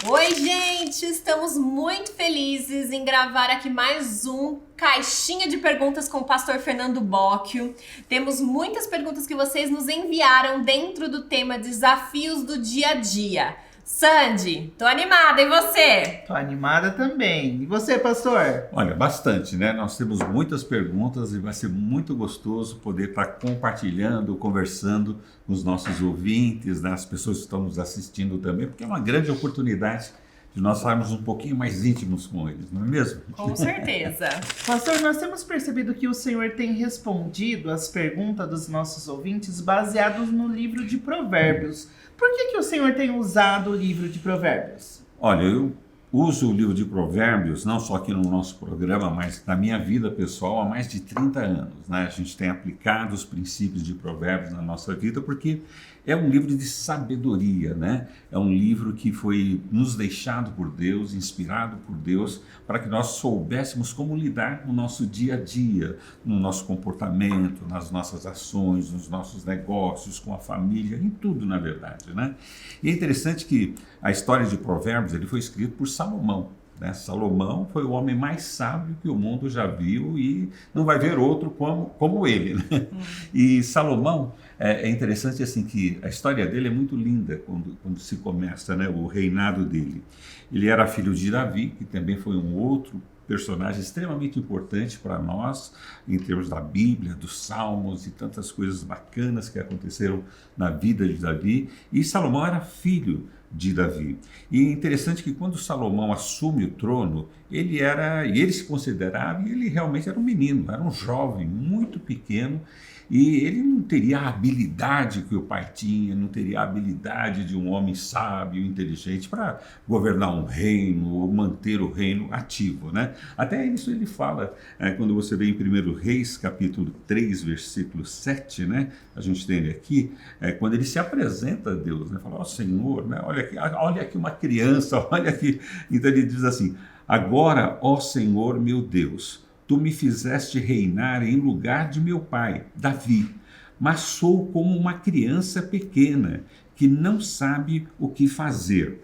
Oi, gente! Estamos muito felizes em gravar aqui mais um Caixinha de Perguntas com o pastor Fernando Bocchio. Temos muitas perguntas que vocês nos enviaram dentro do tema Desafios do Dia a Dia. Sandy, tô animada, e você? Tô animada também. E você, pastor? Olha, bastante, né? Nós temos muitas perguntas e vai ser muito gostoso poder estar compartilhando, conversando com os nossos ouvintes, né? As pessoas que estão nos assistindo também, porque é uma grande oportunidade de nós estarmos um pouquinho mais íntimos com eles, não é mesmo? Com certeza. Pastor, nós temos percebido que o Senhor tem respondido as perguntas dos nossos ouvintes baseados no livro de Provérbios. Por que o Senhor tem usado o livro de Provérbios? Olha, eu uso o livro de Provérbios, não só aqui no nosso programa, mas na minha vida pessoal há mais de 30 anos, né? A gente tem aplicado os princípios de Provérbios na nossa vida porque é um livro de sabedoria, né? É um livro que foi nos deixado por Deus, inspirado por Deus, para que nós soubéssemos como lidar no nosso dia a dia, no nosso comportamento, nas nossas ações, nos nossos negócios, com a família, em tudo, na verdade, né? E é interessante que a história de Provérbios ele foi escrito por Salomão. Né? Salomão foi o homem mais sábio que o mundo já viu e não vai ver outro como ele. Né? E Salomão, é interessante assim que a história dele é muito linda quando se começa, né, o reinado dele. Ele era filho de Davi, que também foi um outro personagem extremamente importante para nós, em termos da Bíblia, dos Salmos e tantas coisas bacanas que aconteceram na vida de Davi. E Salomão era filho de Davi. E é interessante que quando Salomão assume o trono, ele se considerava, e ele realmente era um menino, era um jovem muito pequeno, e ele não teria a habilidade que o pai tinha, não teria a habilidade de um homem sábio, inteligente para governar um reino ou manter o reino ativo, né? Até isso ele fala, quando você vê em 1 Reis, capítulo 3, versículo 7, né? A gente tem ele aqui, quando ele se apresenta a Deus, né? Fala, ó Senhor, né? Olha aqui uma criança, olha aqui. Então ele diz assim, agora, ó Senhor meu Deus, tu me fizeste reinar em lugar de meu pai, Davi, mas sou como uma criança pequena, que não sabe o que fazer.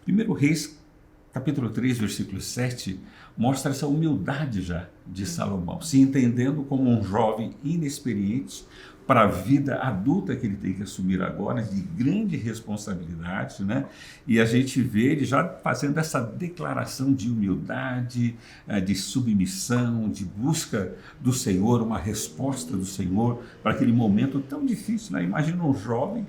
1 Reis, capítulo 3, versículo 7, mostra essa humildade já de Salomão, se entendendo como um jovem inexperiente para a vida adulta que ele tem que assumir agora, de grande responsabilidade, né? E a gente vê ele já fazendo essa declaração de humildade, de submissão, de busca do Senhor, uma resposta do Senhor para aquele momento tão difícil, né? Imagina um jovem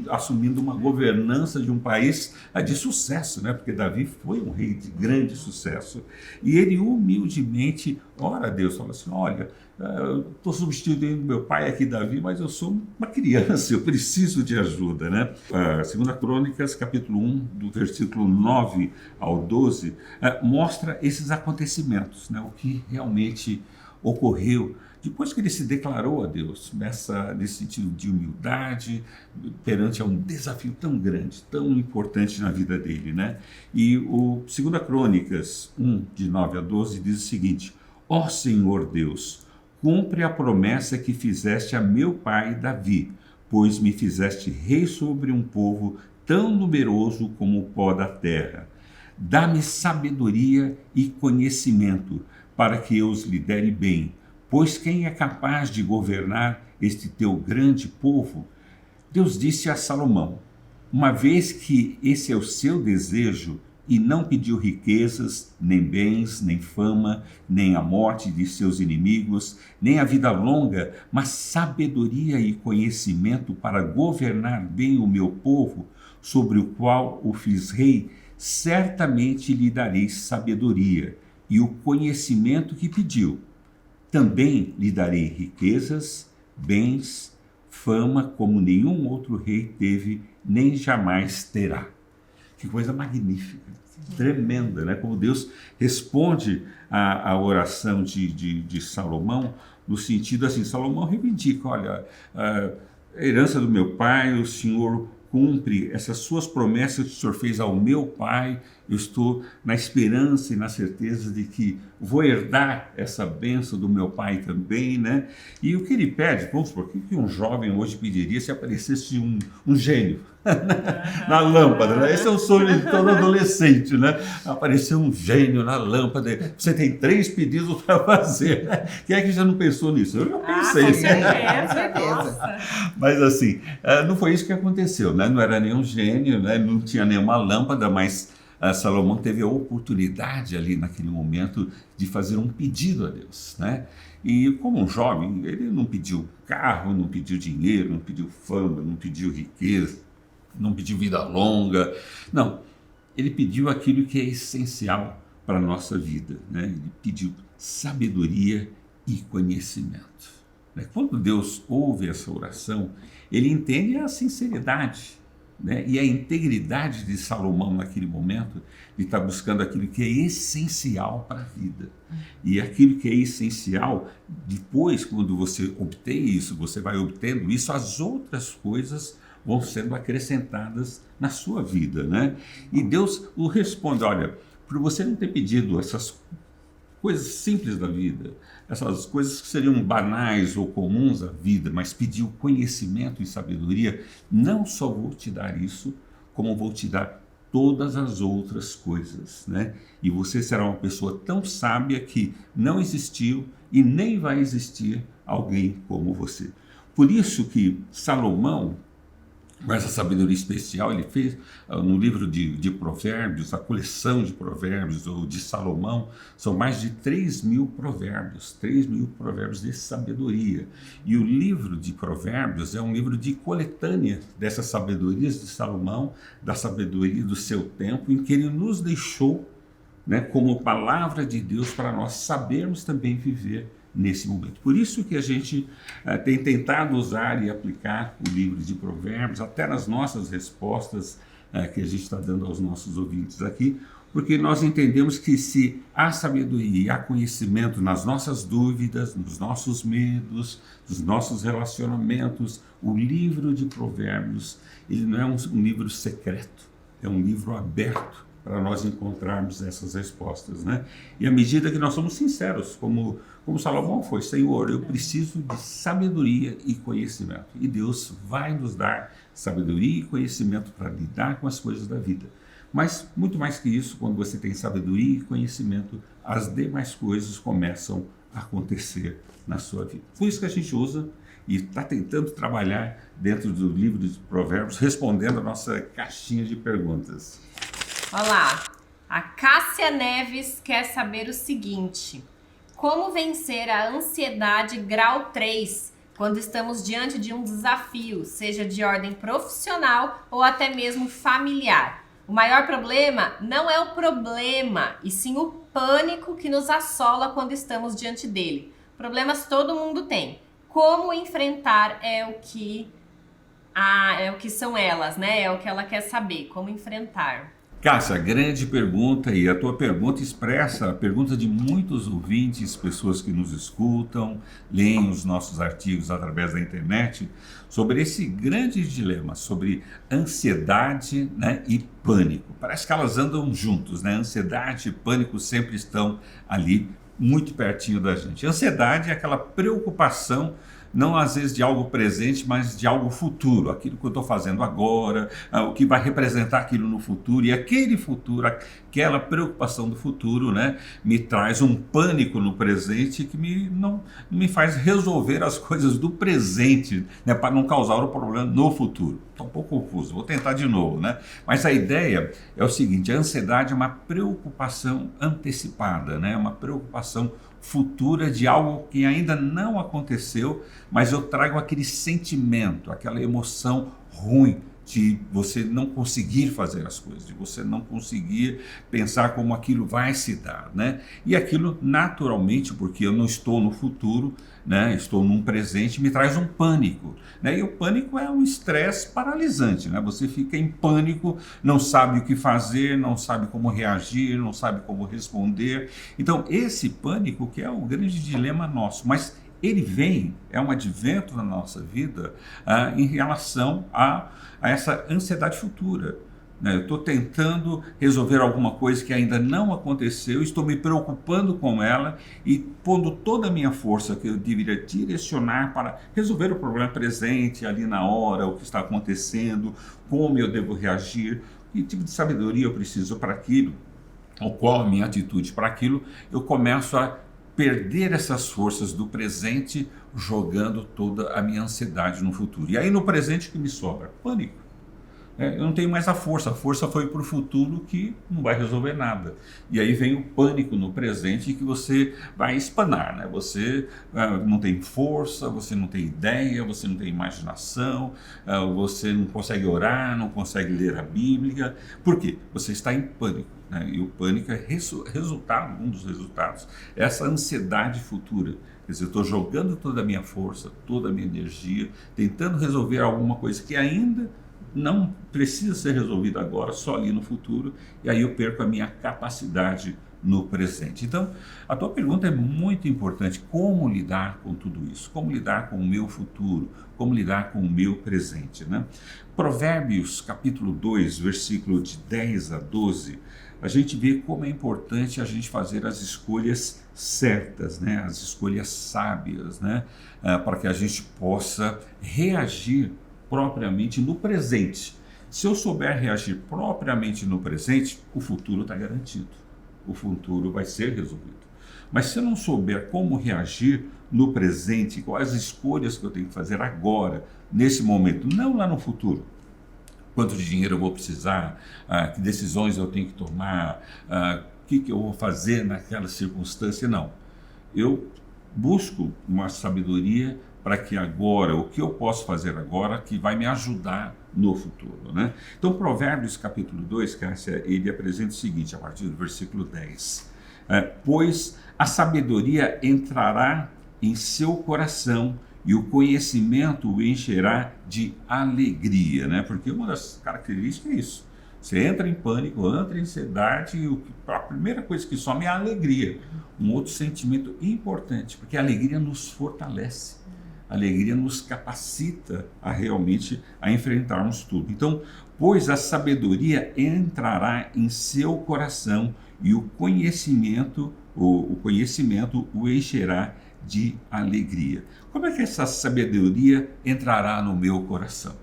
assumindo uma governança de um país de sucesso, né? Porque Davi foi um rei de grande sucesso. E ele humildemente ora a Deus, fala assim, olha, eu estou substituindo meu pai aqui, Davi, mas eu sou uma criança, eu preciso de ajuda, né? 2 Crônicas, capítulo 1, do versículo 9 ao 12, mostra esses acontecimentos, né? O que realmente ocorreu depois que ele se declarou a Deus, nesse sentido de humildade, perante a um desafio tão grande, tão importante na vida dele, né? E o 2 Crônicas 1, de 9 a 12, diz o seguinte, ó Senhor Deus, cumpre a promessa que fizeste a meu pai Davi, pois me fizeste rei sobre um povo tão numeroso como o pó da terra. Dá-me sabedoria e conhecimento, para que eu os lidere bem, pois quem é capaz de governar este teu grande povo? Deus disse a Salomão, uma vez que esse é o seu desejo, e não pediu riquezas, nem bens, nem fama, nem a morte de seus inimigos, nem a vida longa, mas sabedoria e conhecimento para governar bem o meu povo, sobre o qual o fiz rei, certamente lhe darei sabedoria e o conhecimento que pediu. Também lhe darei riquezas, bens, fama, como nenhum outro rei teve, nem jamais terá. Que coisa magnífica, tremenda, né? Como Deus responde à oração de Salomão, no sentido assim, Salomão reivindica, olha, a herança do meu pai, o Senhor cumpre essas suas promessas que o Senhor fez ao meu pai, eu estou na esperança e na certeza de que vou herdar essa bênção do meu pai também, né? E o que ele pede, vamos supor, o que um jovem hoje pediria se aparecesse um gênio? na lâmpada, né? Esse é o sonho de todo adolescente, né? Apareceu um gênio na lâmpada, você tem 3 pedidos para fazer, né? Quem é que já não pensou nisso? Eu já pensei. Com certeza. Nossa. Mas assim, não foi isso que aconteceu, né? Não era nenhum gênio, né? Não tinha nenhuma lâmpada, mas Salomão teve a oportunidade ali naquele momento de fazer um pedido a Deus, né? E como um jovem, ele não pediu carro, não pediu dinheiro, não pediu fama, não pediu riqueza, não pediu vida longa. Não, ele pediu aquilo que é essencial para a nossa vida, né? Ele pediu sabedoria e conhecimento. Quando Deus ouve essa oração, ele entende a sinceridade, né, e a integridade de Salomão naquele momento, de estar buscando aquilo que é essencial para a vida. E aquilo que é essencial, depois, quando você obtém isso, você vai obtendo isso, as outras coisas vão sendo acrescentadas na sua vida, né? E Deus o responde: olha, por você não ter pedido essas coisas simples da vida, essas coisas que seriam banais ou comuns à vida, mas pediu conhecimento e sabedoria, não só vou te dar isso, como vou te dar todas as outras coisas, né? E você será uma pessoa tão sábia que não existiu e nem vai existir alguém como você. Por isso que Salomão, com essa sabedoria especial, ele fez no livro de Provérbios, a coleção de Provérbios ou de Salomão, são mais de 3.000 provérbios de sabedoria. E o livro de Provérbios é um livro de coletânea dessas sabedorias de Salomão, da sabedoria do seu tempo, em que ele nos deixou, né, como palavra de Deus para nós sabermos também viver nesse momento. Por isso que a gente tem tentado usar e aplicar o livro de Provérbios até nas nossas respostas que a gente está dando aos nossos ouvintes aqui, porque nós entendemos que se há sabedoria e há conhecimento nas nossas dúvidas, nos nossos medos, nos nossos relacionamentos, o livro de Provérbios, ele não é um livro secreto, é um livro aberto para nós encontrarmos essas respostas, né? E à medida que nós somos sinceros, como Salomão foi: Senhor, eu preciso de sabedoria e conhecimento. E Deus vai nos dar sabedoria e conhecimento para lidar com as coisas da vida. Mas, muito mais que isso, quando você tem sabedoria e conhecimento, as demais coisas começam a acontecer na sua vida. Por isso que a gente usa e está tentando trabalhar dentro do livro de Provérbios, respondendo a nossa caixinha de perguntas. Olá, a Cássia Neves quer saber o seguinte: como vencer a ansiedade grau 3 quando estamos diante de um desafio, seja de ordem profissional ou até mesmo familiar? O maior problema não é o problema, e sim o pânico que nos assola quando estamos diante dele. Problemas todo mundo tem. Como enfrentar é o que são elas, né? É o que ela quer saber, como enfrentar. Cássia, grande pergunta, e a tua pergunta expressa a pergunta de muitos ouvintes, pessoas que nos escutam, leem os nossos artigos através da internet, sobre esse grande dilema, sobre ansiedade, né, e pânico. Parece que elas andam juntos, né? Ansiedade e pânico sempre estão ali muito pertinho da gente. Ansiedade é aquela preocupação, não às vezes de algo presente, mas de algo futuro, aquilo que eu estou fazendo agora, o que vai representar aquilo no futuro, e aquele futuro, aquela preocupação do futuro, né, me traz um pânico no presente que não me faz resolver as coisas do presente, né, para não causar o problema no futuro. Estou um pouco confuso, vou tentar de novo, né? Mas a ideia é o seguinte: a ansiedade é uma preocupação antecipada, né? Uma preocupação futura de algo que ainda não aconteceu, mas eu trago aquele sentimento, aquela emoção ruim de você não conseguir fazer as coisas, de você não conseguir pensar como aquilo vai se dar, né? E aquilo naturalmente, porque eu não estou no futuro, né? Estou num presente, me traz um pânico, né? E o pânico é um estresse paralisante, né? Você fica em pânico, não sabe o que fazer, não sabe como reagir, não sabe como responder. Então esse pânico que é o grande dilema nosso, mas ele vem, é um advento na nossa vida em relação a essa ansiedade futura. né? Eu estou tentando resolver alguma coisa que ainda não aconteceu, estou me preocupando com ela e pondo toda a minha força que eu deveria direcionar para resolver o problema presente, ali na hora, o que está acontecendo, como eu devo reagir, que tipo de sabedoria eu preciso para aquilo, ou qual a minha atitude para aquilo. Eu começo a perder essas forças do presente, jogando toda a minha ansiedade no futuro. E aí no presente que me sobra? Pânico. Eu não tenho mais a força foi para o futuro que não vai resolver nada. E aí vem o pânico no presente que você vai espanar, né? Você não tem força, você não tem ideia, você não tem imaginação, você não consegue orar, não consegue ler a Bíblia. Por quê? Você está em pânico, né? E o pânico é resultado, um dos resultados, é essa ansiedade futura. Quer dizer, eu estou jogando toda a minha força, toda a minha energia, tentando resolver alguma coisa que ainda não precisa ser resolvido agora, só ali no futuro, e aí eu perco a minha capacidade no presente. Então, a tua pergunta é muito importante: como lidar com tudo isso? Como lidar com o meu futuro? Como lidar com o meu presente, né? Provérbios capítulo 2, versículo de 10 a 12, a gente vê como é importante a gente fazer as escolhas certas, né? As escolhas sábias, né? Para que a gente possa reagir propriamente no presente. Se eu souber reagir propriamente no presente, o futuro está garantido. O futuro vai ser resolvido. Mas se eu não souber como reagir no presente, quais as escolhas que eu tenho que fazer agora, nesse momento, não lá no futuro, quanto de dinheiro eu vou precisar, que decisões eu tenho que tomar, o que eu vou fazer naquela circunstância, não. Eu busco uma sabedoria para que agora, o que eu posso fazer agora, que vai me ajudar no futuro, né? Então, Provérbios capítulo 2, Cássia, ele apresenta o seguinte, a partir do versículo 10. Pois a sabedoria entrará em seu coração e o conhecimento o encherá de alegria, né? Porque uma das características é isso. Você entra em pânico, entra em ansiedade e a primeira coisa que some é a alegria. Um outro sentimento importante, porque a alegria nos fortalece. A alegria nos capacita a realmente enfrentarmos tudo. Então, pois a sabedoria entrará em seu coração e o conhecimento o encherá de alegria. Como é que essa sabedoria entrará no meu coração?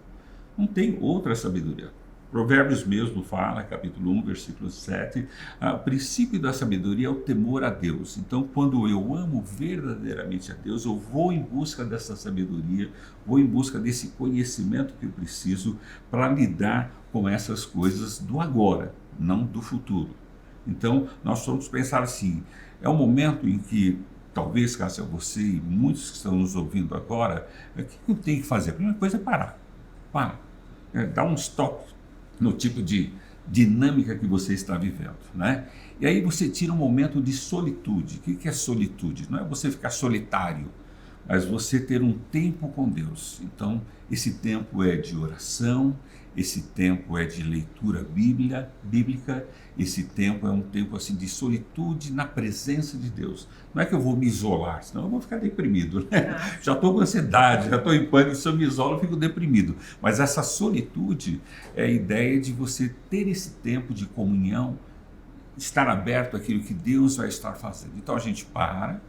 Não tem outra sabedoria. Provérbios mesmo fala, capítulo 1, versículo 7, o princípio da sabedoria é o temor a Deus. Então, quando eu amo verdadeiramente a Deus, eu vou em busca dessa sabedoria, vou em busca desse conhecimento que eu preciso para lidar com essas coisas do agora, não do futuro. Então, nós vamos pensar assim, é um momento em que, talvez, Cássia, você e muitos que estão nos ouvindo agora, o que eu tenho que fazer? A primeira coisa é parar. Dá um stop no tipo de dinâmica que você está vivendo, né? E aí você tira um momento de solitude. O que é solitude? Não é você ficar solitário, mas você ter um tempo com Deus. Então, esse tempo é de oração, esse tempo é de leitura bíblica, esse tempo é um tempo assim de solitude na presença de Deus. Não é que eu vou me isolar, senão eu vou ficar deprimido, né? Já estou com ansiedade, já estou em pânico, se eu me isolo eu fico deprimido. Mas essa solitude é a ideia de você ter esse tempo de comunhão, estar aberto àquilo que Deus vai estar fazendo. Então a gente para,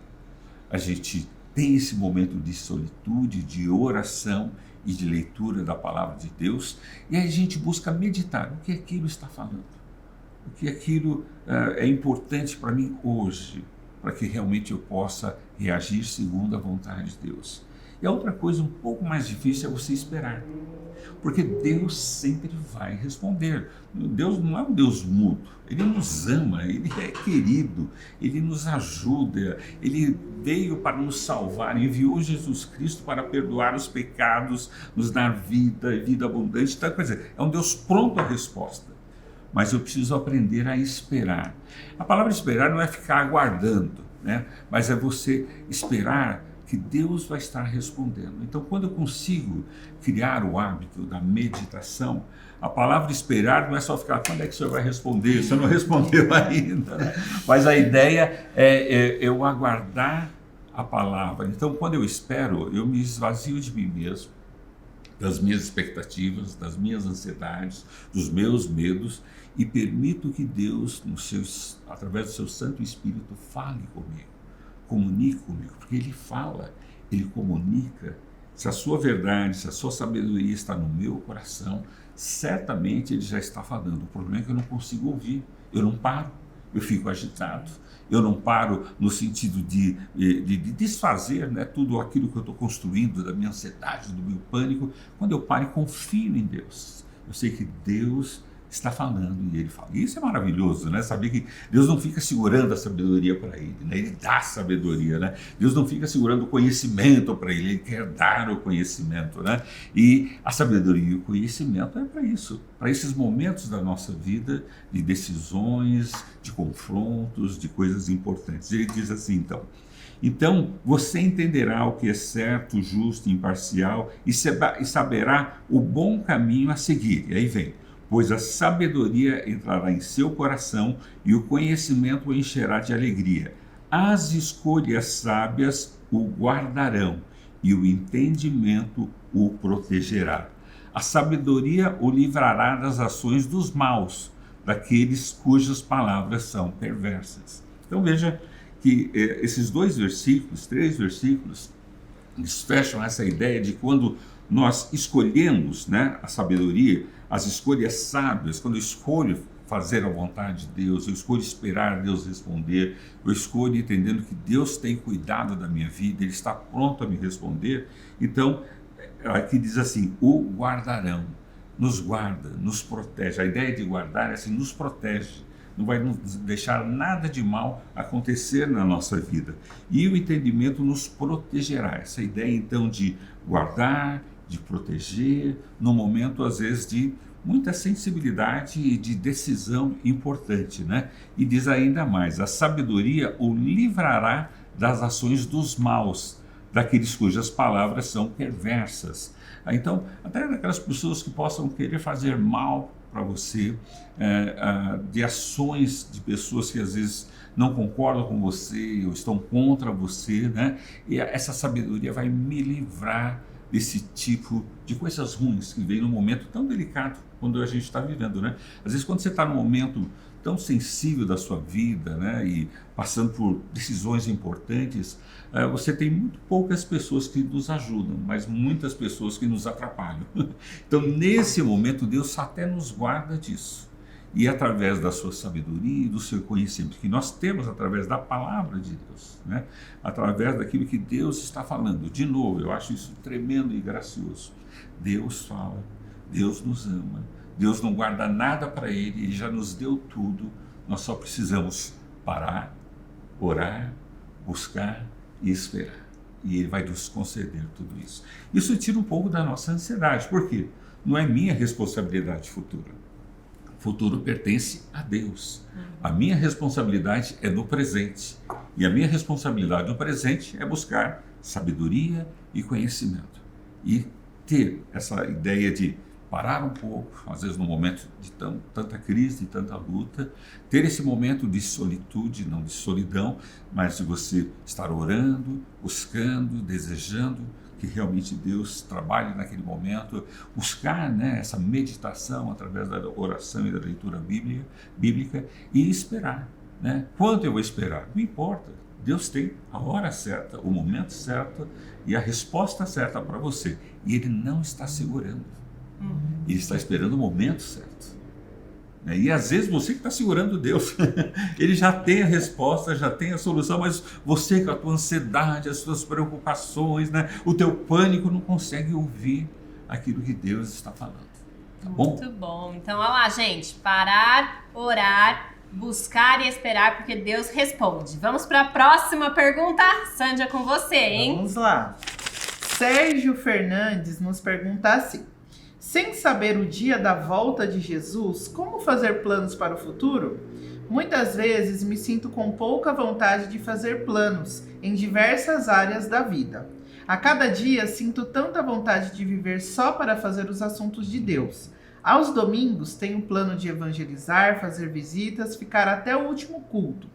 a gente tem esse momento de solitude, de oração e de leitura da palavra de Deus, e aí a gente busca meditar o que aquilo está falando, o que aquilo é importante para mim hoje, para que realmente eu possa reagir segundo a vontade de Deus. E a outra coisa um pouco mais difícil é você esperar, porque Deus sempre vai responder. Deus não é um Deus mudo, Ele nos ama, Ele é querido, Ele nos ajuda, Ele veio para nos salvar, enviou Jesus Cristo para perdoar os pecados, nos dar vida, vida abundante. Então, quer dizer, é um Deus pronto à resposta, mas eu preciso aprender a esperar. A palavra esperar não é ficar aguardando, né? Mas é você esperar que Deus vai estar respondendo. Então, quando eu consigo criar o hábito da meditação, a palavra esperar não é só ficar, quando é que o Senhor vai responder? O Senhor não respondeu ainda, né? Mas a ideia é eu aguardar a palavra. Então, quando eu espero, eu me esvazio de mim mesmo, das minhas expectativas, das minhas ansiedades, dos meus medos, e permito que Deus, através do seu Santo Espírito, fale comigo, comunique comigo, porque Ele fala, Ele comunica. Se a sua verdade, se a sua sabedoria está no meu coração, certamente Ele já está falando. O problema é que eu não consigo ouvir, eu não paro, eu fico agitado. Eu não paro no sentido de desfazer, né, tudo aquilo que eu estou construindo, da minha ansiedade, do meu pânico, quando eu paro e confio em Deus. Eu sei que Deus está falando e Ele fala. E isso é maravilhoso, né? Saber que Deus não fica segurando a sabedoria para Ele, né? Ele dá sabedoria, né? Deus não fica segurando o conhecimento para Ele quer dar o conhecimento, né? E a sabedoria e o conhecimento é para isso, para esses momentos da nossa vida de decisões, de confrontos, de coisas importantes. Ele diz assim, então você entenderá o que é certo, justo, imparcial e saberá o bom caminho a seguir. E aí vem, pois a sabedoria entrará em seu coração e o conhecimento o encherá de alegria. As escolhas sábias o guardarão e o entendimento o protegerá. A sabedoria o livrará das ações dos maus, daqueles cujas palavras são perversas. Então veja que esses três versículos, eles fecham essa ideia de quando nós escolhemos, né, a sabedoria, as escolhas sábias, quando eu escolho fazer a vontade de Deus, eu escolho esperar Deus responder, eu escolho entendendo que Deus tem cuidado da minha vida, Ele está pronto a me responder. Então, aqui diz assim, o guardarão, nos guarda, nos protege. A ideia de guardar é assim, nos protege, não vai nos deixar nada de mal acontecer na nossa vida. E o entendimento nos protegerá. Essa ideia, então, de guardar, de proteger, no momento, às vezes, de muita sensibilidade e de decisão importante, né? E diz ainda mais, a sabedoria o livrará das ações dos maus, daqueles cujas palavras são perversas. Então, até daquelas pessoas que possam querer fazer mal para você, de ações de pessoas que às vezes não concordam com você ou estão contra você, né? E essa sabedoria vai me livrar desse tipo de coisas ruins que vem num momento tão delicado quando a gente está vivendo, né? Às vezes quando você está num momento tão sensível da sua vida, né, e passando por decisões importantes, você tem muito poucas pessoas que nos ajudam, mas muitas pessoas que nos atrapalham. Então, nesse momento, Deus até nos guarda disso. E através da sua sabedoria e do seu conhecimento, que nós temos através da palavra de Deus, né, através daquilo que Deus está falando. De novo, eu acho isso tremendo e gracioso. Deus fala, Deus nos ama, Deus não guarda nada para Ele, Ele já nos deu tudo, nós só precisamos parar, orar, buscar e esperar. E Ele vai nos conceder tudo isso. Isso tira um pouco da nossa ansiedade, por quê? Não é minha responsabilidade futura. O futuro pertence a Deus. A minha responsabilidade é no presente. E a minha responsabilidade no presente é buscar sabedoria e conhecimento. E ter essa ideia de parar um pouco, às vezes no momento de tanta crise, de tanta luta, ter esse momento de solitude, não de solidão, mas de você estar orando, buscando, desejando que realmente Deus trabalhe naquele momento, buscar, né, essa meditação através da oração e da leitura bíblica e esperar, né? Quanto eu vou esperar? Não importa, Deus tem a hora certa, o momento certo e a resposta certa para você, e Ele não está segurando. Ele está esperando o momento certo. E às vezes você que está segurando Deus, Ele já tem a resposta, já tem a solução, mas você com a tua ansiedade, as suas preocupações, né, o teu pânico, não consegue ouvir aquilo que Deus está falando. Tá bom? Muito bom. Então, olha lá, gente. Parar, orar, buscar e esperar, porque Deus responde. Vamos para a próxima pergunta. Sandra, com você, hein? Vamos lá. Sérgio Fernandes nos pergunta assim: sem saber o dia da volta de Jesus, como fazer planos para o futuro? Muitas vezes me sinto com pouca vontade de fazer planos em diversas áreas da vida. A cada dia sinto tanta vontade de viver só para fazer os assuntos de Deus. Aos domingos tenho plano de evangelizar, fazer visitas, ficar até o último culto.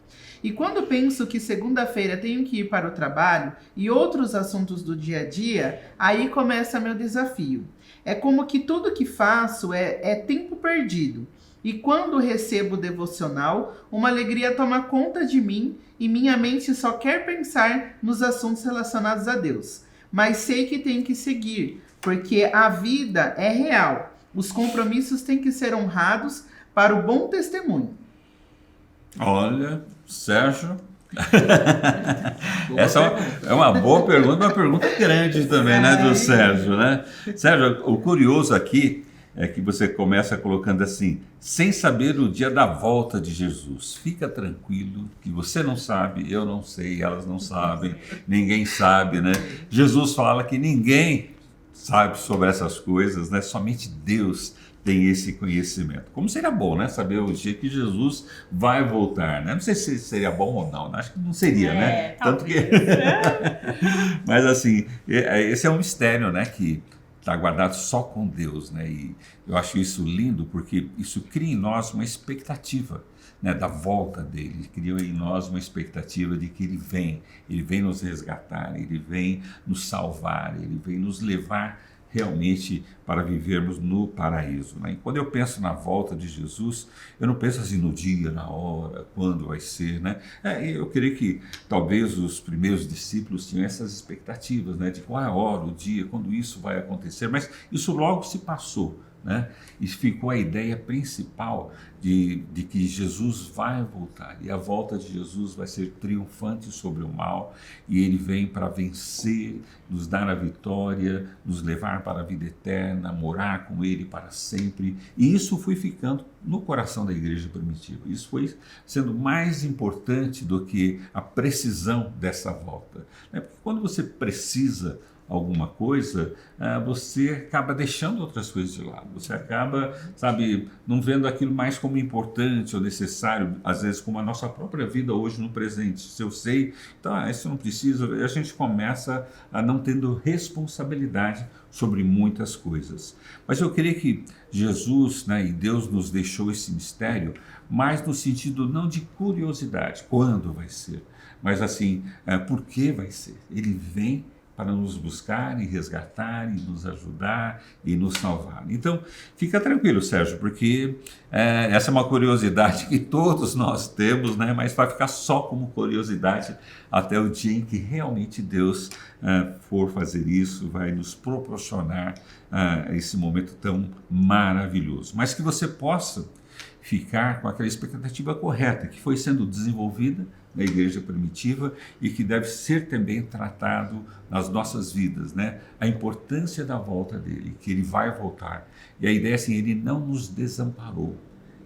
E quando penso que segunda-feira tenho que ir para o trabalho e outros assuntos do dia a dia, aí começa meu desafio. É como que tudo que faço é tempo perdido. E quando recebo o devocional, uma alegria toma conta de mim e minha mente só quer pensar nos assuntos relacionados a Deus. Mas sei que tenho que seguir, porque a vida é real. Os compromissos têm que ser honrados para o bom testemunho. Olha, Sérgio, essa é uma boa pergunta, uma pergunta grande também, né, do Sérgio, né? Sérgio, o curioso aqui é que você começa colocando assim: sem saber o dia da volta de Jesus. Fica tranquilo que você não sabe, eu não sei, elas não sabem, ninguém sabe, né? Jesus fala que ninguém sabe sobre essas coisas, né? Somente Deus tem esse conhecimento. Como seria bom, né? Saber o dia que Jesus vai voltar, né? Não sei se seria bom ou não, acho que não seria, né? Tanto que... Mas assim, esse é um mistério, né? Que está guardado só com Deus, né? E eu acho isso lindo porque isso cria em nós uma expectativa, né, da volta dele, cria em nós uma expectativa de que ele vem nos resgatar, ele vem nos salvar, ele vem nos levar realmente para vivermos no paraíso, né? E quando eu penso na volta de Jesus, eu não penso assim no dia, na hora, quando vai ser, né? Eu creio que talvez os primeiros discípulos tinham essas expectativas, né, de qual é a hora, o dia, quando isso vai acontecer, mas isso logo se passou, né? E ficou a ideia principal de que Jesus vai voltar, e a volta de Jesus vai ser triunfante sobre o mal, e ele vem para vencer, nos dar a vitória, nos levar para a vida eterna, morar com ele para sempre. E isso foi ficando no coração da igreja primitiva. Isso foi sendo mais importante do que a precisão dessa volta, né? Porque quando você precisa alguma coisa, você acaba deixando outras coisas de lado. Você acaba, sabe, não vendo aquilo mais como importante ou necessário, às vezes como a nossa própria vida hoje no presente. Se eu sei, então isso não precisa, a gente começa a não tendo responsabilidade sobre muitas coisas. Mas eu creio que Jesus, né, e Deus nos deixou esse mistério, mais no sentido não de curiosidade, quando vai ser, mas assim, por que vai ser? Ele vem para nos buscar e resgatar e nos ajudar e nos salvar. Então, fica tranquilo, Sérgio, porque essa é uma curiosidade que todos nós temos, né? Mas vai ficar só como curiosidade até o dia em que realmente Deus for fazer isso, vai nos proporcionar esse momento tão maravilhoso. Mas que você possa ficar com aquela expectativa correta que foi sendo desenvolvida na igreja primitiva e que deve ser também tratado nas nossas vidas, né? A importância da volta dele, que ele vai voltar. E a ideia é assim, ele não nos desamparou,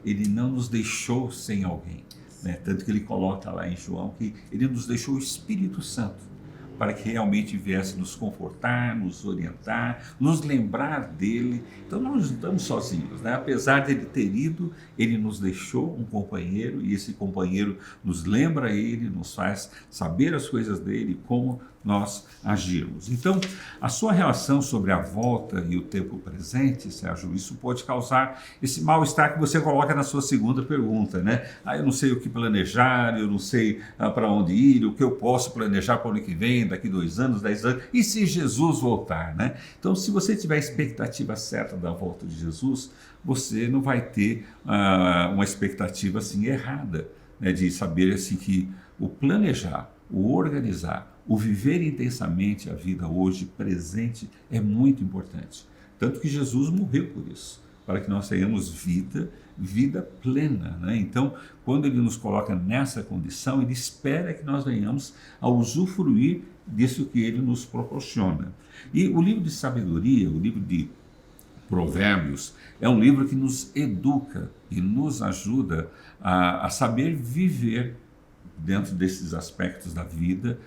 ele não nos deixou sem alguém, né? Tanto que ele coloca lá em João que ele nos deixou o Espírito Santo para que realmente viesse nos confortar, nos orientar, nos lembrar dele. Então nós não estamos sozinhos, né? Apesar dele ter ido, ele nos deixou um companheiro, e esse companheiro nos lembra ele, nos faz saber as coisas dele, como nós agirmos. Então, a sua relação sobre a volta e o tempo presente, Sérgio, isso pode causar esse mal-estar que você coloca na sua segunda pergunta, né? Eu não sei o que planejar, eu não sei para onde ir, o que eu posso planejar para o ano que vem, daqui 2 anos, 10 anos, e se Jesus voltar, né? Então, se você tiver a expectativa certa da volta de Jesus, você não vai ter uma expectativa assim errada, né? De saber assim que o planejar, o organizar, o viver intensamente a vida hoje, presente, é muito importante. Tanto que Jesus morreu por isso, para que nós tenhamos vida plena, né? Então, quando ele nos coloca nessa condição, ele espera que nós venhamos a usufruir disso que ele nos proporciona. E o livro de sabedoria, o livro de Provérbios, é um livro que nos educa e nos ajuda a saber viver dentro desses aspectos da vida,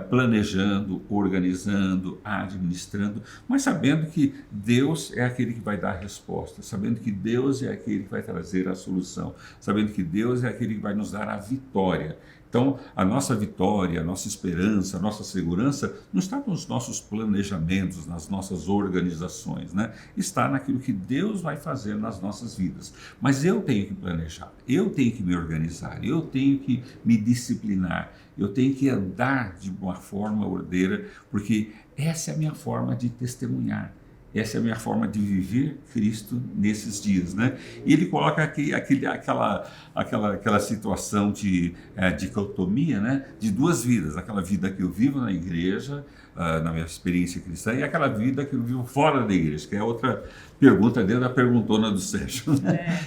planejando, organizando, administrando, mas sabendo que Deus é aquele que vai dar a resposta, sabendo que Deus é aquele que vai trazer a solução, sabendo que Deus é aquele que vai nos dar a vitória. Então, a nossa vitória, a nossa esperança, a nossa segurança não está nos nossos planejamentos, nas nossas organizações, né? Está naquilo que Deus vai fazer nas nossas vidas. Mas eu tenho que planejar, eu tenho que me organizar, eu tenho que me disciplinar, eu tenho que andar de uma forma ordeira, porque essa é a minha forma de testemunhar. essa é a minha forma de viver Cristo nesses dias, né? E ele coloca aqui aquela situação de dicotomia, né? De duas vidas, aquela vida que eu vivo na igreja, na minha experiência cristã, e aquela vida que eu vivo fora da igreja, que é outra pergunta dentro da perguntona do Sérgio.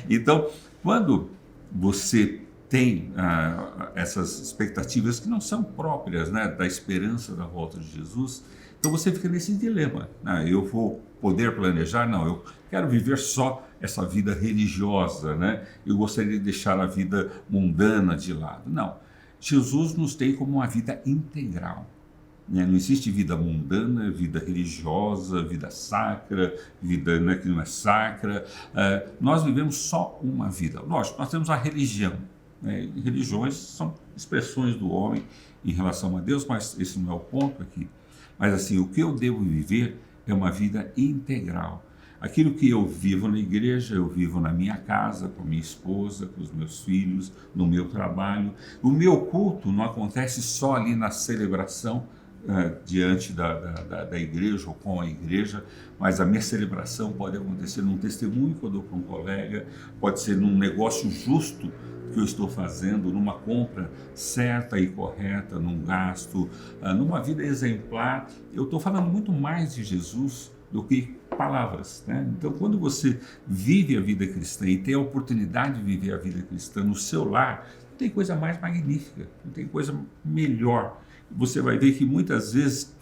Então, quando você tem essas expectativas que não são próprias, né, da esperança da volta de Jesus, então você fica nesse dilema. Eu vou poder planejar? Não, eu quero viver só essa vida religiosa, né? Eu gostaria de deixar a vida mundana de lado. Não, Jesus nos tem como uma vida integral. Não existe vida mundana, vida religiosa, vida sacra, vida, né, que não é sacra. Nós vivemos só uma vida. Lógico, nós temos a religião. Religiões são expressões do homem em relação a Deus, mas esse não é o ponto aqui. Mas assim, o que eu devo viver é uma vida integral. Aquilo que eu vivo na igreja, eu vivo na minha casa, com a minha esposa, com os meus filhos, no meu trabalho. O meu culto não acontece só ali na celebração diante da igreja ou com a igreja, mas a minha celebração pode acontecer num testemunho que eu dou para um colega, pode ser num negócio justo que eu estou fazendo, numa compra certa e correta, num gasto, numa vida exemplar. Eu estou falando muito mais de Jesus do que palavras, né? Então, quando você vive a vida cristã e tem a oportunidade de viver a vida cristã no seu lar, não tem coisa mais magnífica, não tem coisa melhor. Você vai ver que muitas vezes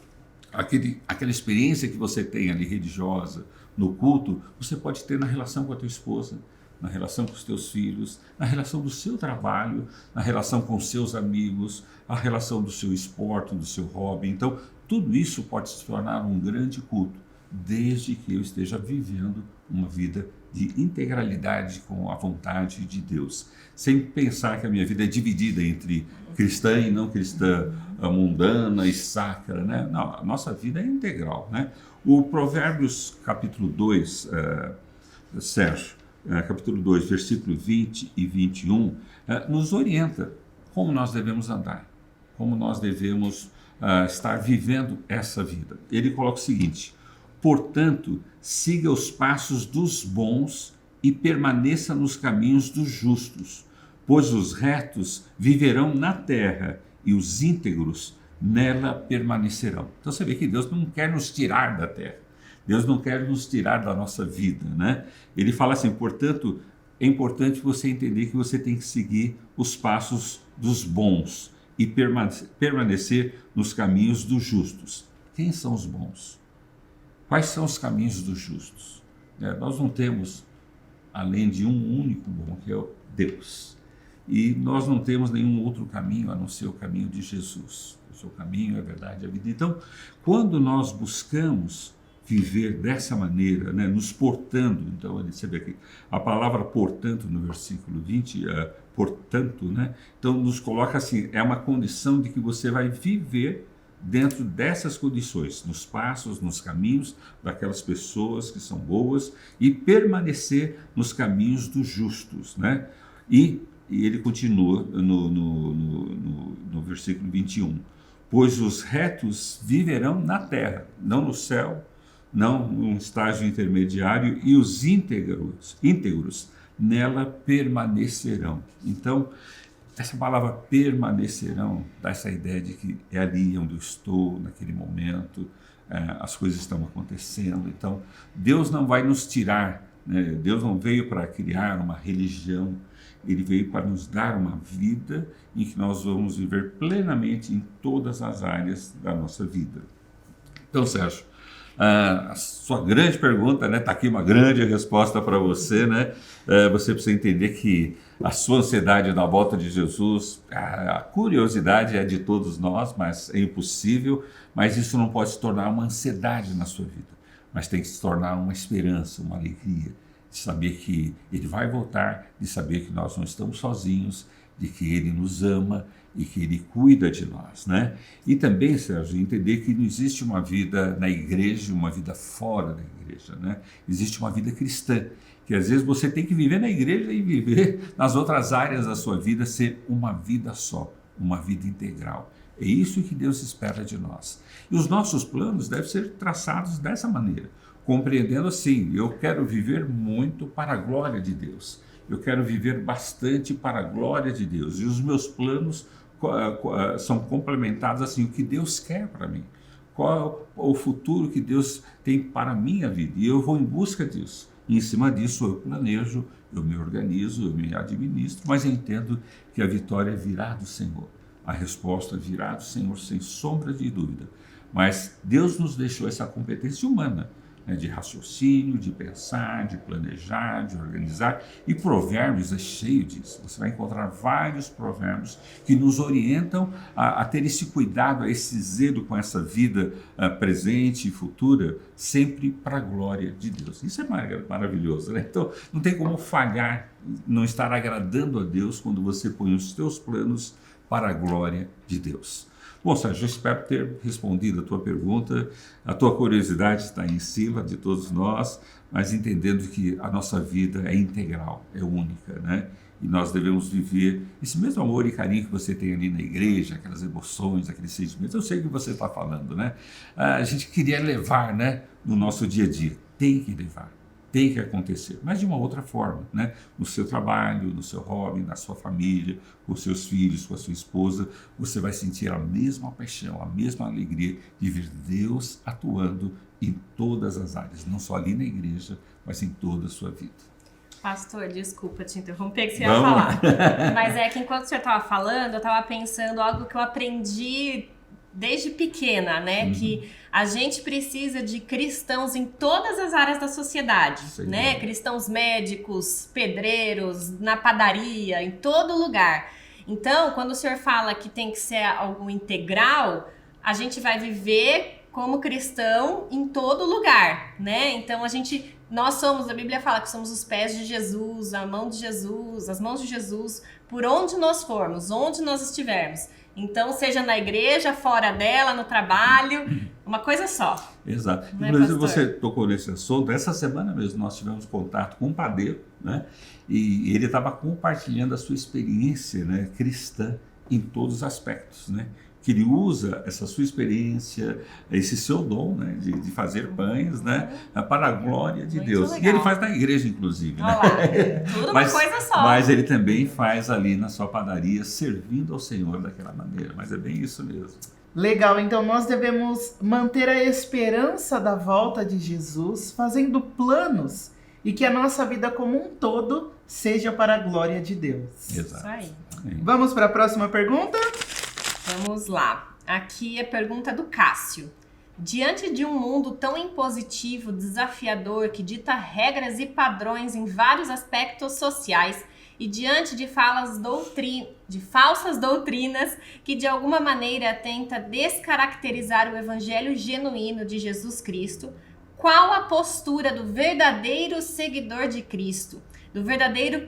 aquela experiência que você tem ali religiosa, no culto, você pode ter na relação com a tua esposa, na relação com os teus filhos, na relação do seu trabalho, na relação com os seus amigos, a relação do seu esporte, do seu hobby. Então, tudo isso pode se tornar um grande culto, desde que eu esteja vivendo uma vida de integralidade com a vontade de Deus, sem pensar que a minha vida é dividida entre cristã e não cristã, mundana e sacra, né? Não, a nossa vida é integral, né? O Provérbios capítulo 2, Sérgio, capítulo 2, versículo 20 e 21, nos orienta como nós devemos andar, como nós devemos estar vivendo essa vida. Ele coloca o seguinte: portanto, siga os passos dos bons e permaneça nos caminhos dos justos, pois os retos viverão na terra e os íntegros nela permanecerão. Então você vê que Deus não quer nos tirar da terra, Deus não quer nos tirar da nossa vida, né? Ele fala assim: portanto, é importante você entender que você tem que seguir os passos dos bons e permanecer nos caminhos dos justos. Quem são os bons? Quais são os caminhos dos justos? Nós não temos, além de um único bom, que é o Deus. E nós não temos nenhum outro caminho a não ser o caminho de Jesus. O seu caminho é a verdade e a vida. Então, quando nós buscamos viver dessa maneira, né, nos portando, então você vê aqui a palavra portanto no versículo 20, portanto, né, então nos coloca assim, é uma condição de que você vai viver dentro dessas condições, nos passos, nos caminhos daquelas pessoas que são boas e permanecer nos caminhos dos justos, né? E ele continua no versículo 21, pois os retos viverão na terra, não no céu, não num estágio intermediário, e os íntegros nela permanecerão. Então, essa palavra permanecerão dá essa ideia de que é ali onde eu estou, naquele momento, as coisas estão acontecendo. Então, Deus não vai nos tirar, né? Deus não veio para criar uma religião, Ele veio para nos dar uma vida em que nós vamos viver plenamente em todas as áreas da nossa vida. Então, Sérgio, a sua grande pergunta, né? Está aqui uma grande resposta para você, né? Você precisa entender que a sua ansiedade na volta de Jesus, a curiosidade é de todos nós, mas é impossível, mas isso não pode se tornar uma ansiedade na sua vida, mas tem que se tornar uma esperança, uma alegria, de saber que Ele vai voltar, de saber que nós não estamos sozinhos, de que Ele nos ama e que Ele cuida de nós, né? E também, Sérgio, entender que não existe uma vida na igreja, uma vida fora da igreja, né? Existe uma vida cristã, que às vezes você tem que viver na igreja e viver nas outras áreas da sua vida, ser uma vida só, uma vida integral. É isso que Deus espera de nós. E os nossos planos devem ser traçados dessa maneira, compreendendo assim, eu quero viver muito para a glória de Deus. Eu quero viver bastante para a glória de Deus. E os meus planos são complementados assim, o que Deus quer para mim. Qual é o futuro que Deus tem para a minha vida? E eu vou em busca disso. E em cima disso eu planejo, eu me organizo, eu me administro, mas eu entendo que a vitória virá do Senhor. A resposta virá do Senhor, sem sombra de dúvida. Mas Deus nos deixou essa competência humana, né, de raciocínio, de pensar, de planejar, de organizar. E Provérbios é cheio disso. Você vai encontrar vários provérbios que nos orientam a ter esse cuidado, a esse zelo com essa vida presente e futura, sempre para a glória de Deus. Isso é maravilhoso, né? Então, não tem como falhar, não estar agradando a Deus quando você põe os seus planos para a glória de Deus. Bom, Sérgio, eu espero ter respondido a tua pergunta. A tua curiosidade está em cima de todos nós, mas entendendo que a nossa vida é integral, é única, né? E nós devemos viver esse mesmo amor e carinho que você tem ali na igreja, aquelas emoções, aqueles sentimentos. Eu sei o que você está falando, né? A gente queria levar, né, no nosso dia a dia. Tem que levar. Tem que acontecer, mas de uma outra forma, né? No seu trabalho, no seu hobby, na sua família, com os seus filhos, com a sua esposa, você vai sentir a mesma paixão, a mesma alegria de ver Deus atuando em todas as áreas, não só ali na igreja, mas em toda a sua vida. Pastor, desculpa te interromper, que você ia falar. Mas é que enquanto o senhor estava falando, eu estava pensando algo que eu aprendi desde pequena, né? Que a gente precisa de cristãos em todas as áreas da sociedade, né? Cristãos médicos, pedreiros, na padaria, em todo lugar. Então, quando o senhor fala que tem que ser algo integral, a gente vai viver como cristão em todo lugar, né? Então, nós somos, a Bíblia fala que somos os pés de Jesus, a mão de Jesus, as mãos de Jesus, por onde nós formos, onde nós estivermos. Então, seja na igreja, fora dela, no trabalho, uma coisa só. Exato. Inclusive, você tocou nesse assunto. Essa semana mesmo nós tivemos contato com um padeiro, né? E ele estava compartilhando a sua experiência, né, cristã em todos os aspectos, né? Que ele usa essa sua experiência, esse seu dom, né, de fazer pães, né, para a glória de Muito Deus. legal. E ele faz na igreja, inclusive. Olha Né? lá, tudo uma coisa só. Mas ele também faz ali na sua padaria, servindo ao Senhor daquela maneira. Mas é bem isso mesmo. Legal, então nós devemos manter a esperança da volta de Jesus, fazendo planos e que a nossa vida como um todo seja para a glória de Deus. Exato. Isso aí. Vamos para a próxima pergunta? Vamos lá. Aqui é a pergunta do Cássio. Diante de um mundo tão impositivo, desafiador, que dita regras e padrões em vários aspectos sociais, e diante de falsas doutrinas que de alguma maneira tenta descaracterizar o evangelho genuíno de Jesus Cristo, qual a postura do verdadeiro seguidor de Cristo, do verdadeiro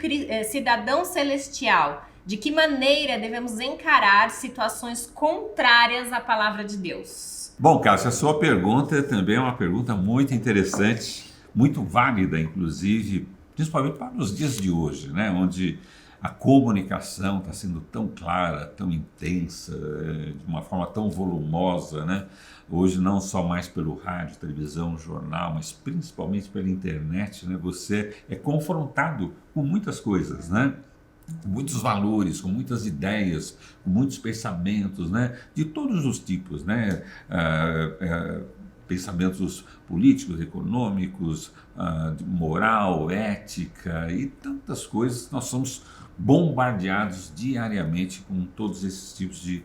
cidadão celestial? De que maneira devemos encarar situações contrárias à palavra de Deus? Bom, Cássio, a sua pergunta também é uma pergunta muito interessante, muito válida, inclusive, principalmente para os dias de hoje, né? Onde a comunicação está sendo tão clara, tão intensa, de uma forma tão volumosa, né? Hoje não só mais pelo rádio, televisão, jornal, mas principalmente pela internet, né? Você é confrontado com muitas coisas, né? Com muitos valores, com muitas ideias, com muitos pensamentos, né? De todos os tipos, né? Pensamentos políticos, econômicos, de moral, ética e tantas coisas. Nós somos bombardeados diariamente com todos esses tipos de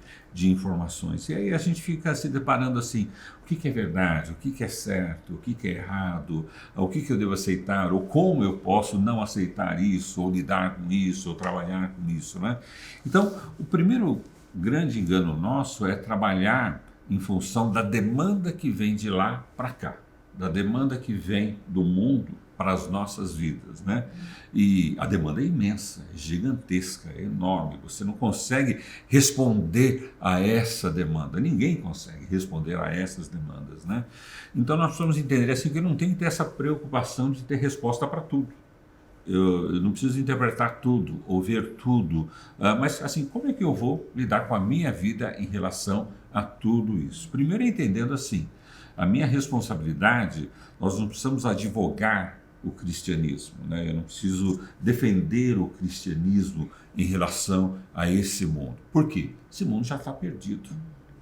informações. E aí a gente fica se deparando assim, o que é verdade, o que é certo, o que é errado, o que eu devo aceitar, ou como eu posso não aceitar isso, ou lidar com isso, ou trabalhar com isso, né? Então, o primeiro grande engano nosso é trabalhar em função da demanda que vem de lá para cá, da demanda que vem do mundo para as nossas vidas, né? E a demanda é imensa, é gigantesca, é enorme. Você não consegue responder a essa demanda. Ninguém consegue responder a essas demandas, né? Então nós precisamos entender assim que eu não tenho que ter essa preocupação de ter resposta para tudo. Eu não preciso interpretar tudo ou ver tudo, mas assim, como é que eu vou lidar com a minha vida em relação a tudo isso? Primeiro entendendo assim, A minha responsabilidade, nós não precisamos advogar o cristianismo, né? Eu não preciso defender o cristianismo em relação a esse mundo. Por quê? Esse mundo já está perdido.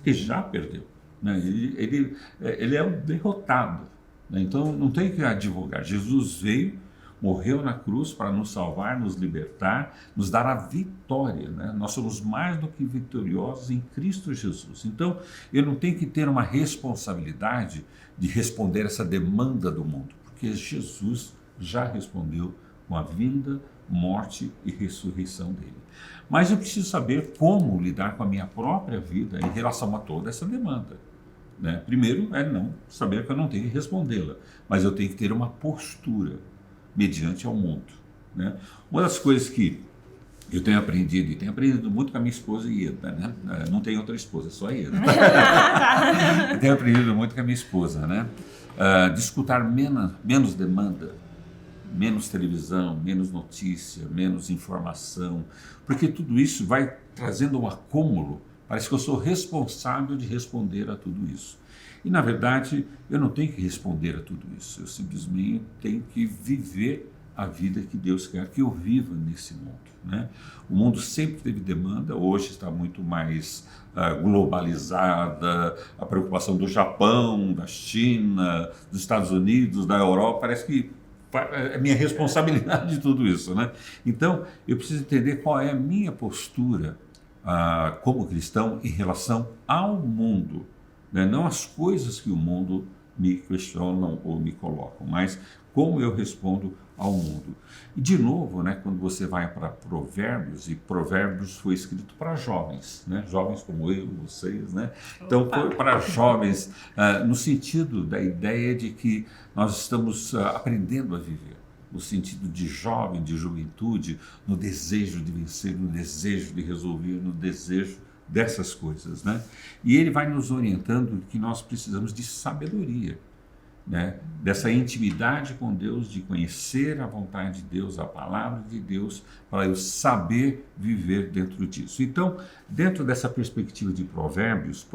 Ele já perdeu, né? Ele é um derrotado, né? Então não tem que advogar. Jesus veio, morreu na cruz para nos salvar, nos libertar, nos dar a vitória, né? Nós somos mais do que vitoriosos em Cristo Jesus. Então eu não tenho que ter uma responsabilidade de responder essa demanda do mundo, porque Jesus já respondeu com a vinda, morte e ressurreição dele. Mas eu preciso saber como lidar com a minha própria vida em relação a toda essa demanda, né? Primeiro é não saber que eu não tenho que respondê-la, mas eu tenho que ter uma postura mediante ao mundo, né? Uma das coisas que eu tenho aprendido, e tenho aprendido muito com a minha esposa Ieda, né? Não tenho outra esposa, só a Ieda. Eu tenho aprendido muito com a minha esposa, né? De escutar menos demanda, menos televisão, menos notícia, menos informação, porque tudo isso vai trazendo um acúmulo. Parece que eu sou responsável de responder a tudo isso. E, na verdade, eu não tenho que responder a tudo isso. Eu simplesmente tenho que viver a vida que Deus quer que eu viva nesse mundo, né? O mundo sempre teve demanda, hoje está muito mais globalizada, a preocupação do Japão, da China, dos Estados Unidos, da Europa, parece que é minha responsabilidade de tudo isso, né? Então, eu preciso entender qual é a minha postura como cristão em relação ao mundo, né? Não as coisas que o mundo me questionam ou me colocam, mas como eu respondo ao mundo. E de novo, né, quando você vai para Provérbios, e Provérbios foi escrito para jovens, né? Jovens como eu, vocês, né? Então foi para jovens no sentido da ideia de que nós estamos aprendendo a viver, no sentido de jovem, de juventude, no desejo de vencer, no desejo de resolver, no desejo dessas coisas, né? E ele vai nos orientando que nós precisamos de sabedoria, né? Dessa intimidade com Deus, de conhecer a vontade de Deus, a palavra de Deus, para eu saber viver dentro disso. Então, dentro dessa perspectiva de Provérbios,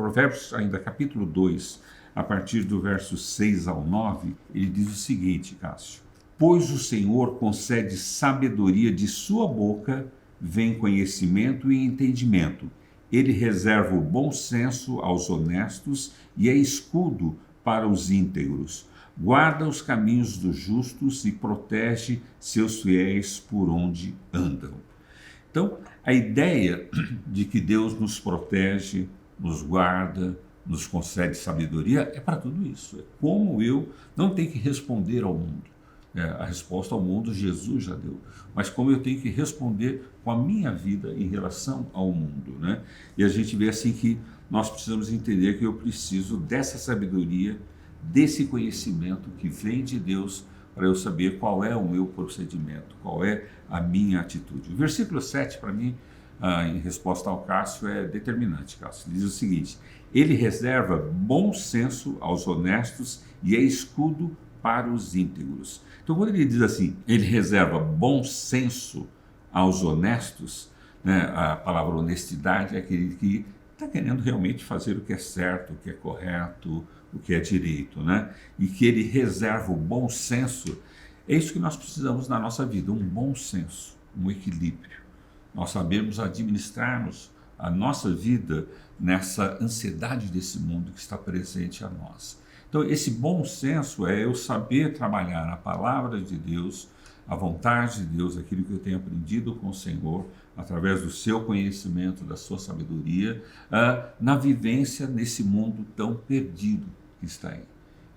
ainda capítulo 2, a partir do verso 6 ao 9, ele diz o seguinte, Cássio: pois o Senhor concede sabedoria, de sua boca vem conhecimento e entendimento. Ele reserva o bom senso aos honestos e é escudo para os íntegros. Guarda os caminhos dos justos e protege seus fiéis por onde andam. Então, a ideia de que Deus nos protege, nos guarda, nos concede sabedoria é para tudo isso. É como eu não tenho que responder ao mundo. A resposta ao mundo Jesus já deu, mas como eu tenho que responder com a minha vida em relação ao mundo, né? E a gente vê assim que nós precisamos entender que eu preciso dessa sabedoria, desse conhecimento que vem de Deus, para eu saber qual é o meu procedimento, qual é a minha atitude. O versículo 7, para mim, em resposta ao Cássio, é determinante. Cássio diz o seguinte: ele reserva bom senso aos honestos e é escudo para os íntegros. Então, quando ele diz assim, ele reserva bom senso aos honestos, né, a palavra honestidade é aquele que está querendo realmente fazer o que é certo, o que é correto, o que é direito, né? E que ele reserva o bom senso. É isso que nós precisamos na nossa vida, um bom senso, um equilíbrio. Nós sabemos administrarmos a nossa vida nessa ansiedade desse mundo que está presente a nós. Então, esse bom senso é eu saber trabalhar a palavra de Deus, a vontade de Deus, aquilo que eu tenho aprendido com o Senhor, através do seu conhecimento, da sua sabedoria, na vivência nesse mundo tão perdido que está aí.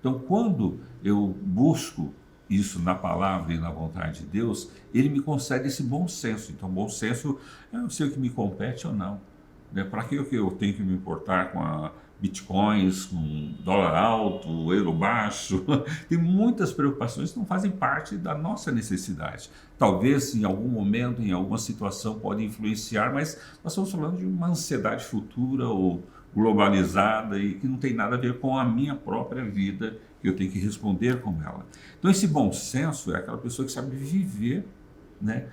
Então, quando eu busco isso na palavra e na vontade de Deus, ele me concede esse bom senso. Então, bom senso, eu não sei o que me compete ou não, né? Para que eu tenho que me importar com a bitcoins, com dólar alto, euro baixo? Tem muitas preocupações que não fazem parte da nossa necessidade. Talvez em algum momento, em alguma situação pode influenciar, mas nós estamos falando de uma ansiedade futura ou globalizada e que não tem nada a ver com a minha própria vida, que eu tenho que responder com ela. Então esse bom senso é aquela pessoa que sabe viver, né,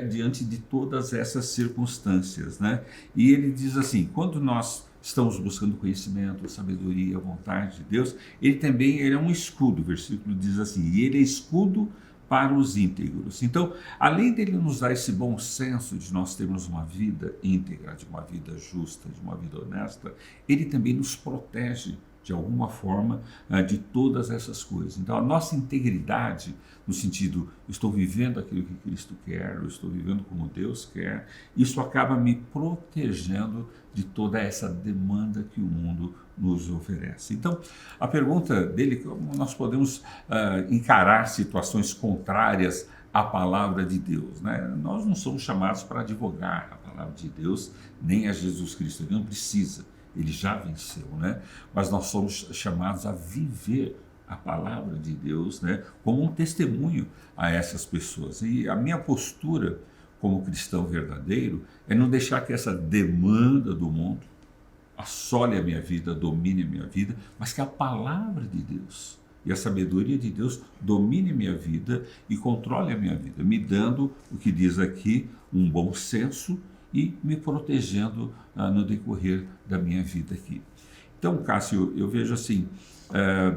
diante de todas essas circunstâncias, né? E ele diz assim, quando nós estamos buscando conhecimento, sabedoria, vontade de Deus, ele é um escudo, o versículo diz assim, e ele é escudo para os íntegros. Então, além dele nos dar esse bom senso de nós termos uma vida íntegra, de uma vida justa, de uma vida honesta, ele também nos protege de alguma forma de todas essas coisas. Então, a nossa integridade, no sentido, eu estou vivendo aquilo que Cristo quer, eu estou vivendo como Deus quer, isso acaba me protegendo de toda essa demanda que o mundo nos oferece. Então, a pergunta dele, como nós podemos encarar situações contrárias à palavra de Deus, né? Nós não somos chamados para advogar a palavra de Deus, nem a Jesus Cristo, ele não precisa. Ele já venceu, né? Mas nós somos chamados a viver a palavra de Deus, né? Como um testemunho a essas pessoas. E a minha postura como cristão verdadeiro é não deixar que essa demanda do mundo assole a minha vida, domine a minha vida, mas que a palavra de Deus e a sabedoria de Deus domine a minha vida e controle a minha vida, me dando, o que diz aqui, um bom senso e me protegendo no decorrer da minha vida aqui. Então, Cássio, eu vejo assim,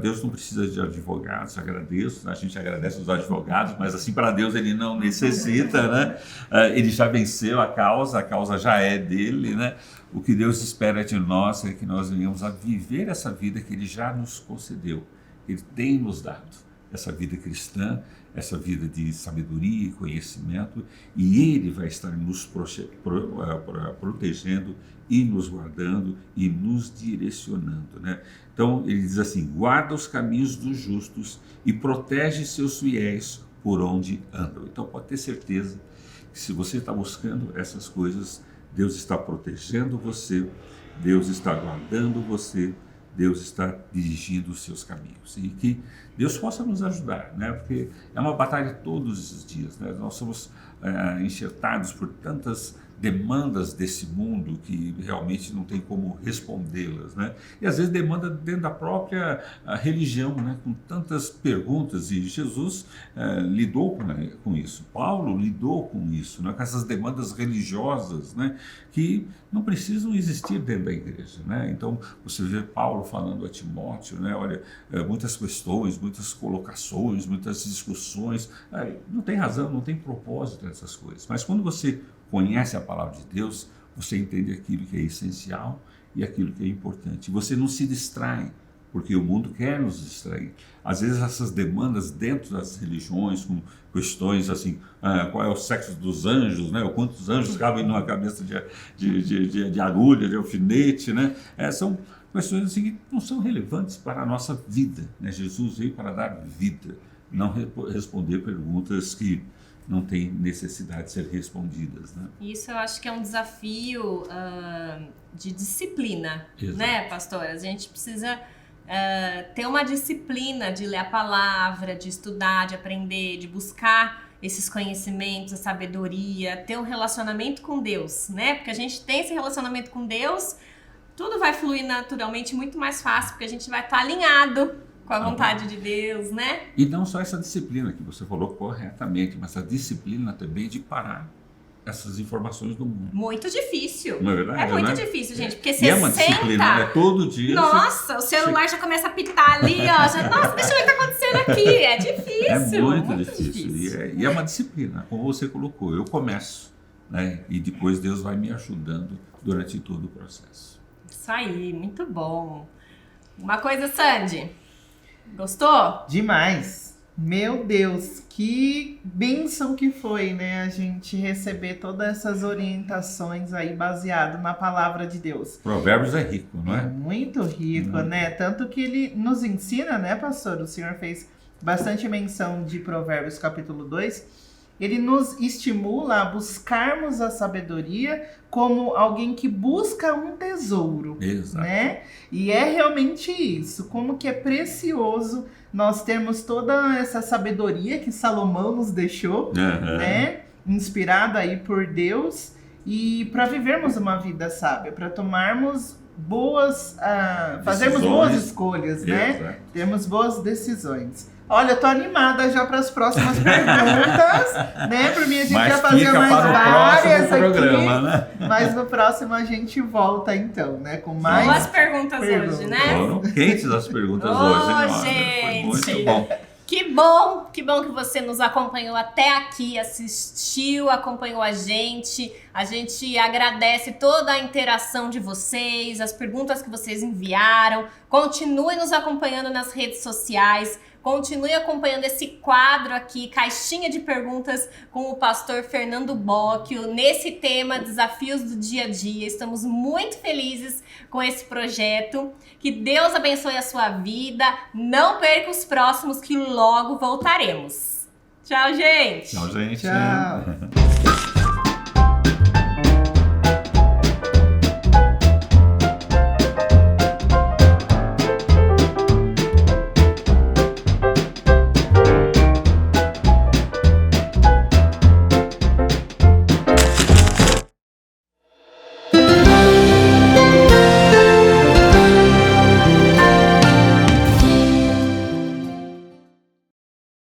Deus não precisa de advogados, agradeço, a gente agradece os advogados, mas assim, para Deus ele não necessita, né? Ele já venceu a causa já é dele, né? O que Deus espera de nós é que nós venhamos a viver essa vida que ele já nos concedeu, ele tem nos dado. Essa vida cristã, essa vida de sabedoria e conhecimento, e ele vai estar nos protegendo e nos guardando e nos direcionando, né? Então ele diz assim, guarda os caminhos dos justos e protege seus fiéis por onde andam. Então pode ter certeza que se você está buscando essas coisas, Deus está protegendo você, Deus está guardando você, Deus está dirigindo os seus caminhos e que Deus possa nos ajudar, né? Porque é uma batalha todos os dias, né? Nós somos enxertados por tantas demandas desse mundo que realmente não tem como respondê-las, né? E às vezes demanda dentro da própria religião, né? Com tantas perguntas, e Jesus lidou com isso, Paulo lidou com isso, né? Com essas demandas religiosas, né? Que não precisam existir dentro da igreja, né? Então você vê Paulo falando a Timóteo, né? Olha, muitas questões, muitas colocações, muitas discussões, não tem razão, não tem propósito nessas coisas, mas quando você conhece a palavra de Deus, você entende aquilo que é essencial e aquilo que é importante. Você não se distrai, porque o mundo quer nos distrair. Às vezes essas demandas dentro das religiões, com questões assim, qual é o sexo dos anjos, né? Ou quantos anjos cabem numa cabeça de agulha, de alfinete, né? São questões assim que não são relevantes para a nossa vida, né? Jesus veio para dar vida, não responder perguntas que não tem necessidade de ser respondidas, né? Isso eu acho que é um desafio de disciplina, Exato. Né, pastor? A gente precisa ter uma disciplina de ler a palavra, de estudar, de aprender, de buscar esses conhecimentos, a sabedoria, ter um relacionamento com Deus, né? Porque a gente tem esse relacionamento com Deus, tudo vai fluir naturalmente muito mais fácil, porque a gente vai estar alinhado com a vontade de Deus, né? E não só essa disciplina que você falou corretamente, mas a disciplina também de parar essas informações do mundo. Muito difícil. Não é verdade? É muito né? difícil, gente, porque E você é uma disciplina, né? Todo dia. Nossa, o celular já começa a pitar ali, ó. Já, nossa, deixa eu ver o que tá acontecendo aqui. É difícil. É muito difícil. E é uma disciplina, como você colocou. Eu começo, né? E depois Deus vai me ajudando durante todo o processo. Isso aí, muito bom. Uma coisa, Sandy. Gostou? Demais! Meu Deus, que bênção que foi, né? A gente receber todas essas orientações aí baseado na palavra de Deus. Provérbios é rico, não É é? muito rico, né? Tanto que ele nos ensina, né, pastor? O senhor fez bastante menção de Provérbios capítulo 2. Ele nos estimula a buscarmos a sabedoria como alguém que busca um tesouro, Exato. né? E é realmente isso, como que é precioso nós termos toda essa sabedoria que Salomão nos deixou, né? Inspirada aí por Deus, e para vivermos uma vida sábia, para tomarmos fazermos boas escolhas, né? Exato. Termos boas decisões. Olha, eu tô animada já para as próximas perguntas, né? Por mim a gente Mas vai fazer fica mais para o várias próximo aqui. programa, né? Mas no próximo a gente volta então, né? Com mais Boas perguntas hoje, né? Foram quentes as perguntas Ô, hoje, né? gente! Foi muito bom. Que bom que você nos acompanhou até aqui, assistiu, acompanhou a gente. A gente agradece toda a interação de vocês, as perguntas que vocês enviaram. Continue nos acompanhando nas redes sociais. Continue acompanhando esse quadro aqui, Caixinha de Perguntas com o pastor Fernando Bocchio, nesse tema Desafios do Dia a Dia. Estamos muito felizes com esse projeto. Que Deus abençoe a sua vida. Não perca os próximos, que logo voltaremos. Tchau, gente! Tchau, gente. Tchau.